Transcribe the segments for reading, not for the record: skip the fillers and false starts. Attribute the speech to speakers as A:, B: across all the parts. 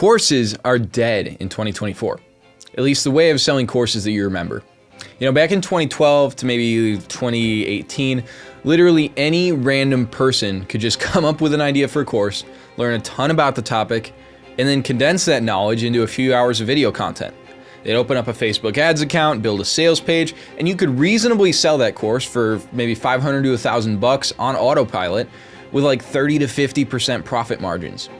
A: Courses are dead in 2024, at least the way of selling courses that you remember. You know, back in 2012 to maybe 2018, literally any random person could just come up with an idea for a course, learn a ton about the topic, and then condense that knowledge into a few hours of video content. They'd open up a Facebook ads account, build a sales page, and you could reasonably sell that course for maybe $500 to $1,000 on autopilot with like 30 to 50% profit margins.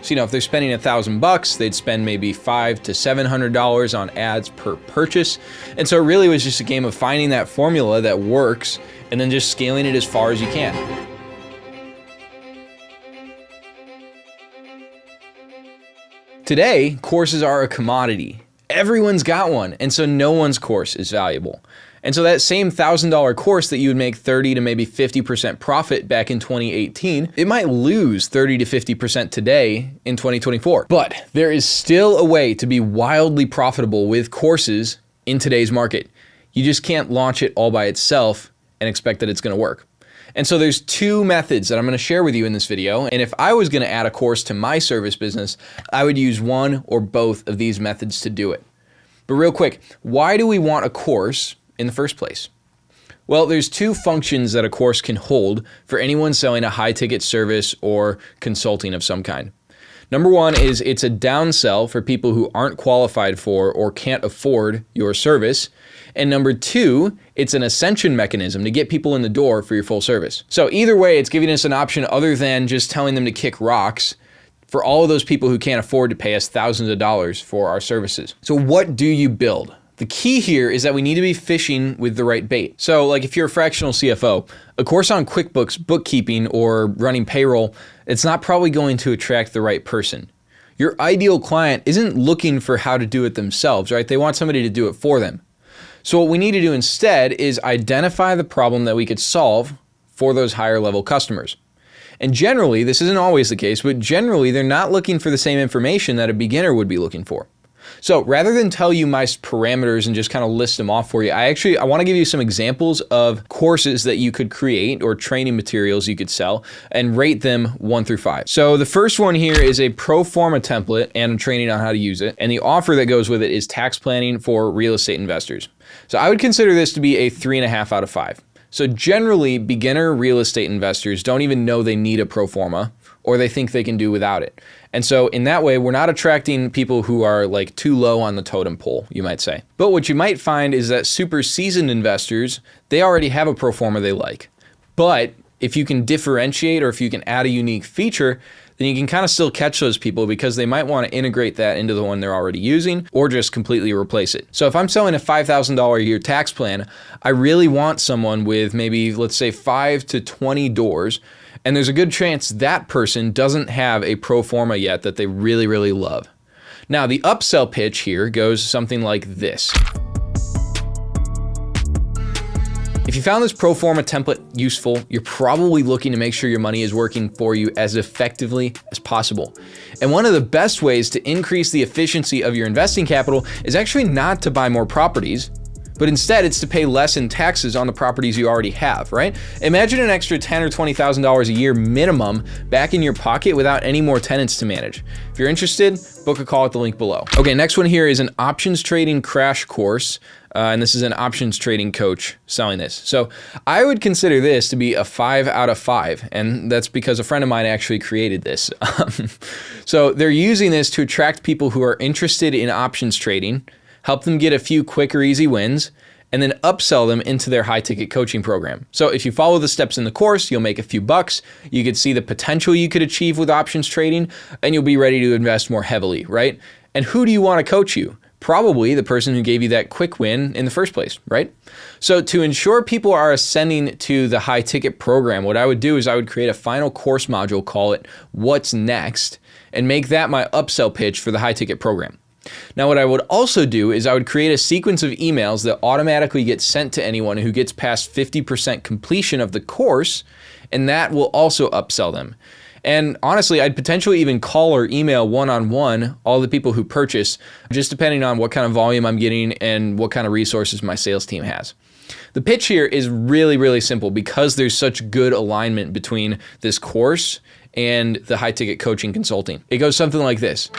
A: So, you know, if they're spending $1,000, they'd spend maybe $500 to $700 on ads per purchase. And so it really was just a game of finding that formula that works and then just scaling it as far as you can. Today, courses are a commodity. Everyone's got one, and so no one's course is valuable. And so that same $1,000 course that you would make 30 to maybe 50% profit back in 2018, it might lose 30 to 50% today in 2024. But there is still a way to be wildly profitable with courses in today's market. You just can't launch it all by itself and expect that it's gonna work. And so there's two methods that I'm gonna share with you in this video. And if I was gonna add a course to my service business, I would use one or both of these methods to do it. But real quick, why do we want a course in the first place? Well, there's two functions that a course can hold for anyone selling a high ticket service or consulting of some kind. Number one is it's a downsell for people who aren't qualified for or can't afford your service. And number two, it's an ascension mechanism to get people in the door for your full service. So either way, it's giving us an option other than just telling them to kick rocks for all of those people who can't afford to pay us thousands of dollars for our services. So what do you build? The key here is that we need to be fishing with the right bait. So like if you're a fractional CFO, a course on QuickBooks bookkeeping or running payroll, it's not probably going to attract the right person. Your ideal client isn't looking for how to do it themselves, right? They want somebody to do it for them. So what we need to do instead is identify the problem that we could solve for those higher level customers. And generally, this isn't always the case, but generally they're not looking for the same information that a beginner would be looking for. So rather than tell you my parameters and just kind of list them off for you, I want to give you some examples of courses that you could create or training materials you could sell and rate them 1 through 5. So the first one here is a pro forma template and a training on how to use it. And the offer that goes with it is tax planning for real estate investors. So I would consider this to be a 3.5 out of 5. So generally, beginner real estate investors don't even know they need a pro forma, or they think they can do without it. And so in that way, we're not attracting people who are like too low on the totem pole, you might say. But what you might find is that super seasoned investors, they already have a pro forma they like. But if you can differentiate or if you can add a unique feature, then you can kind of still catch those people because they might want to integrate that into the one they're already using or just completely replace it. So if I'm selling a $5,000 a year tax plan, I really want someone with maybe, let's say 5 to 20 doors. And there's a good chance that person doesn't have a pro forma yet that they really, really love. Now, the upsell pitch here goes something like this. If you found this pro forma template useful, you're probably looking to make sure your money is working for you as effectively as possible. And one of the best ways to increase the efficiency of your investing capital is actually not to buy more properties, but instead it's to pay less in taxes on the properties you already have, right? Imagine an extra $10,000 or $20,000 a year minimum back in your pocket without any more tenants to manage. If you're interested, book a call at the link below. Okay, next one here is an options trading crash course. And this is an options trading coach selling this. So I would consider this to be a 5 out of 5. And that's because a friend of mine actually created this. So they're using this to attract people who are interested in options trading, help them get a few quick or easy wins, and then upsell them into their high ticket coaching program. So if you follow the steps in the course, you'll make a few bucks, you could see the potential you could achieve with options trading, and you'll be ready to invest more heavily, right? And who do you want to coach you? Probably the person who gave you that quick win in the first place, right? So to ensure people are ascending to the high ticket program, what I would do is I would create a final course module, call it What's Next, and make that my upsell pitch for the high ticket program. Now, what I would also do is I would create a sequence of emails that automatically get sent to anyone who gets past 50% completion of the course, and that will also upsell them. And honestly, I'd potentially even call or email one-on-one all the people who purchase, just depending on what kind of volume I'm getting and what kind of resources my sales team has. The pitch here is really, really simple because there's such good alignment between this course and the high ticket coaching consulting. It goes something like this.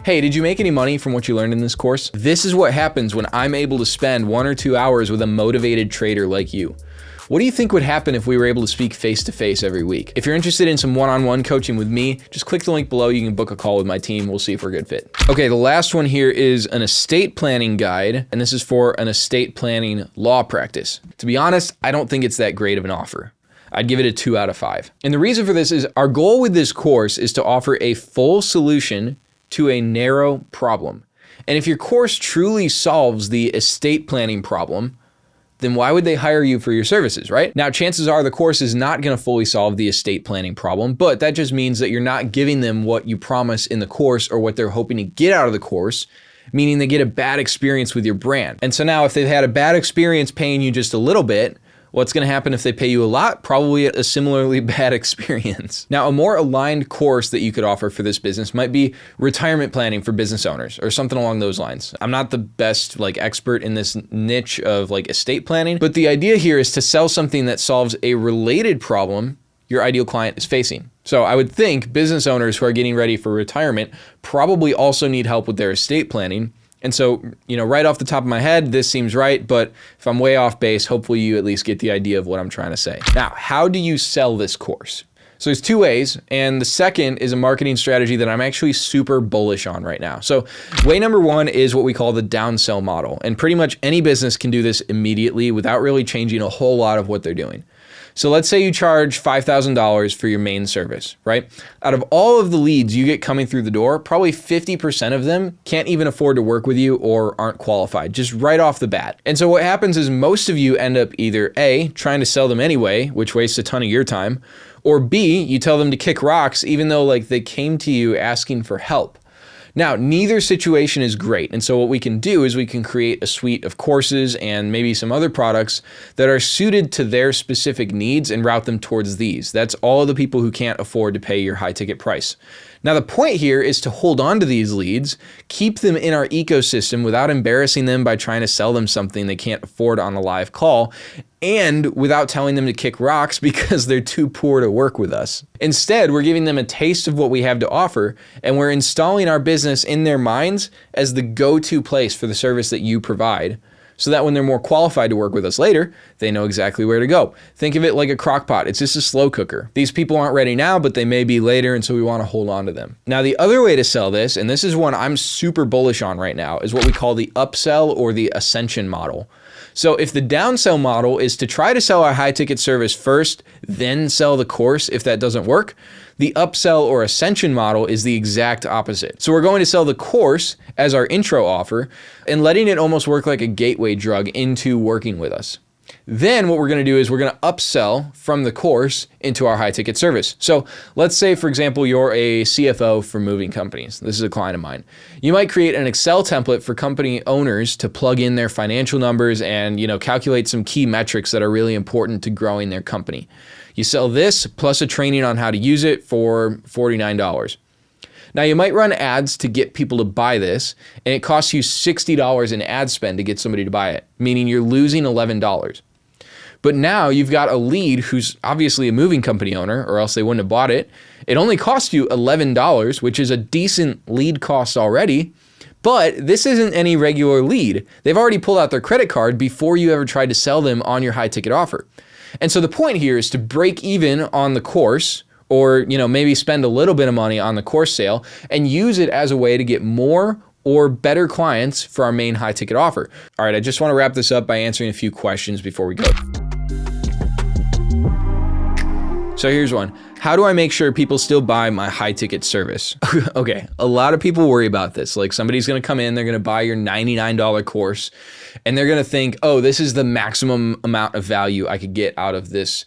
A: Hey, did you make any money from what you learned in this course? This is what happens when I'm able to spend 1 or 2 hours with a motivated trader like you. What do you think would happen if we were able to speak face-to-face every week? If you're interested in some one-on-one coaching with me, just click the link below. You can book a call with my team. We'll see if we're a good fit. Okay, the last one here is an estate planning guide, and this is for an estate planning law practice. To be honest, I don't think it's that great of an offer. I'd give it a 2 out of 5. And the reason for this is our goal with this course is to offer a full solution to a narrow problem. And if your course truly solves the estate planning problem, then why would they hire you for your services, right? Now, chances are the course is not gonna fully solve the estate planning problem, but that just means that you're not giving them what you promise in the course or what they're hoping to get out of the course, meaning they get a bad experience with your brand. And so now if they've had a bad experience paying you just a little bit, what's gonna happen if they pay you a lot? Probably a similarly bad experience. Now, a more aligned course that you could offer for this business might be retirement planning for business owners or something along those lines. I'm not the best expert in this niche of estate planning, but the idea here is to sell something that solves a related problem your ideal client is facing. So I would think business owners who are getting ready for retirement probably also need help with their estate planning. And so, right off the top of my head, this seems right, but if I'm way off base, hopefully you at least get the idea of what I'm trying to say. Now, how do you sell this course? So there's 2 ways, and the second is a marketing strategy that I'm actually super bullish on right now. So way number 1 is what we call the downsell model, and pretty much any business can do this immediately without really changing a whole lot of what they're doing. So let's say you charge $5,000 for your main service, right? Out of all of the leads you get coming through the door, probably 50% of them can't even afford to work with you or aren't qualified, just right off the bat. And so what happens is most of you end up either A, trying to sell them anyway, which wastes a ton of your time, or B, you tell them to kick rocks even though they came to you asking for help. Now, neither situation is great. And so what we can do is we can create a suite of courses and maybe some other products that are suited to their specific needs and route them towards these. That's all of the people who can't afford to pay your high ticket price. Now, the point here is to hold on to these leads, keep them in our ecosystem without embarrassing them by trying to sell them something they can't afford on a live call, and without telling them to kick rocks because they're too poor to work with us. Instead, we're giving them a taste of what we have to offer, and we're installing our business in their minds as the go-to place for the service that you provide, so that when they're more qualified to work with us later, they know exactly where to go. Think of it like a crock pot. It's just a slow cooker. These people aren't ready now, but they may be later, and so we want to hold on to them. Now, the other way to sell this, and this is one I'm super bullish on right now, is what we call the upsell or the ascension model. So if the downsell model is to try to sell our high ticket service first, then sell the course if that doesn't work, the upsell or ascension model is the exact opposite. So we're going to sell the course as our intro offer and letting it almost work like a gateway drug into working with us. Then what we're going to do is we're going to upsell from the course into our high ticket service. So let's say, for example, you're a CFO for moving companies. This is a client of mine. You might create an Excel template for company owners to plug in their financial numbers and, calculate some key metrics that are really important to growing their company. You sell this plus a training on how to use it for $49. Now, you might run ads to get people to buy this, and it costs you $60 in ad spend to get somebody to buy it, meaning you're losing $11. But now you've got a lead who's obviously a moving company owner, or else they wouldn't have bought it. It only costs you $11, which is a decent lead cost already, but this isn't any regular lead. They've already pulled out their credit card before you ever tried to sell them on your high ticket offer. And so the point here is to break even on the course, or maybe spend a little bit of money on the course sale and use it as a way to get more or better clients for our main high ticket offer. All right, I just want to wrap this up by answering a few questions before we go. So here's one. How do I make sure people still buy my high ticket service? Okay, a lot of people worry about this. Somebody's gonna come in, they're gonna buy your $99 course, and they're gonna think, oh, this is the maximum amount of value I could get out of this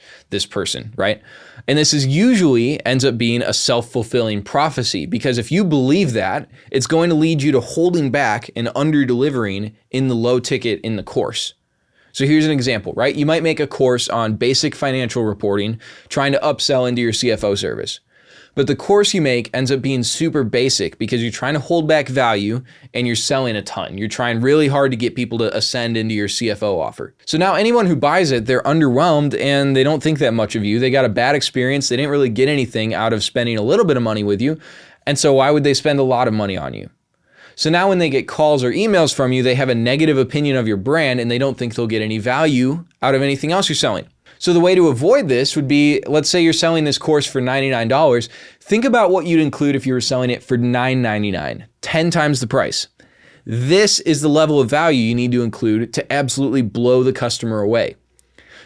A: person, right? And this is usually ends up being a self-fulfilling prophecy, because if you believe that, it's going to lead you to holding back and under-delivering in the low ticket in the course. So here's an example, right? You might make a course on basic financial reporting, trying to upsell into your CFO service. But the course you make ends up being super basic because you're trying to hold back value and you're selling a ton. You're trying really hard to get people to ascend into your CFO offer. So now anyone who buys it, they're underwhelmed and they don't think that much of you. They got a bad experience. They didn't really get anything out of spending a little bit of money with you. And so why would they spend a lot of money on you? So now when they get calls or emails from you, they have a negative opinion of your brand and they don't think they'll get any value out of anything else you're selling. So the way to avoid this would be, let's say you're selling this course for $99. Think about what you'd include if you were selling it for $9.99, 10 times the price. This is the level of value you need to include to absolutely blow the customer away.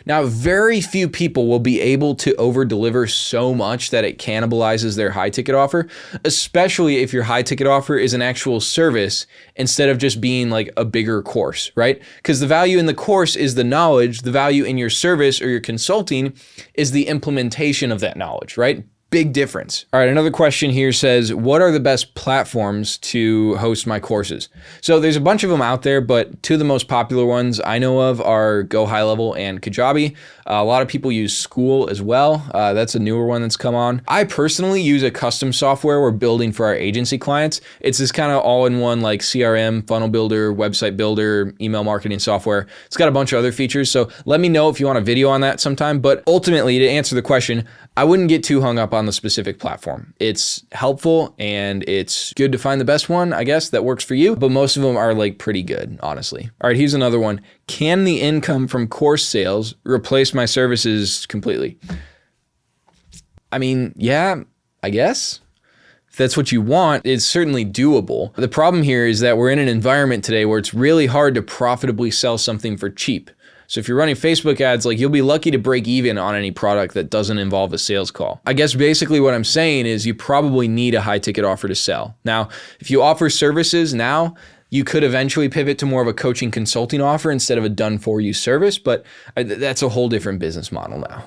A: Now, very few people will be able to over-deliver so much that it cannibalizes their high-ticket offer, especially if your high-ticket offer is an actual service instead of just being like a bigger course, right? Because the value in the course is the knowledge, the value in your service or your consulting is the implementation of that knowledge, right? Big difference. All right, another question here says, what are the best platforms to host my courses? So there's a bunch of them out there, but two of the most popular ones I know of are Go High Level and Kajabi. A lot of people use School as well. That's a newer one that's come on. I personally use a custom software we're building for our agency clients. It's this kind of all-in-one like CRM, funnel builder, website builder, email marketing software. It's got a bunch of other features. So let me know if you want a video on that sometime. But ultimately, to answer the question, I wouldn't get too hung up on the specific platform. It's helpful and it's good to find the best one, I guess, that works for you. But most of them are like pretty good, honestly. All right, here's another one. Can the income from course sales replace my services completely? I mean, yeah, I guess. If that's what you want, it's certainly doable. The problem here is that we're in an environment today where it's really hard to profitably sell something for cheap. So if you're running Facebook ads, like you'll be lucky to break even on any product that doesn't involve a sales call. I guess basically what I'm saying is you probably need a high ticket offer to sell. Now, if you offer services now, you could eventually pivot to more of a coaching consulting offer instead of a done for you service, but that's a whole different business model now.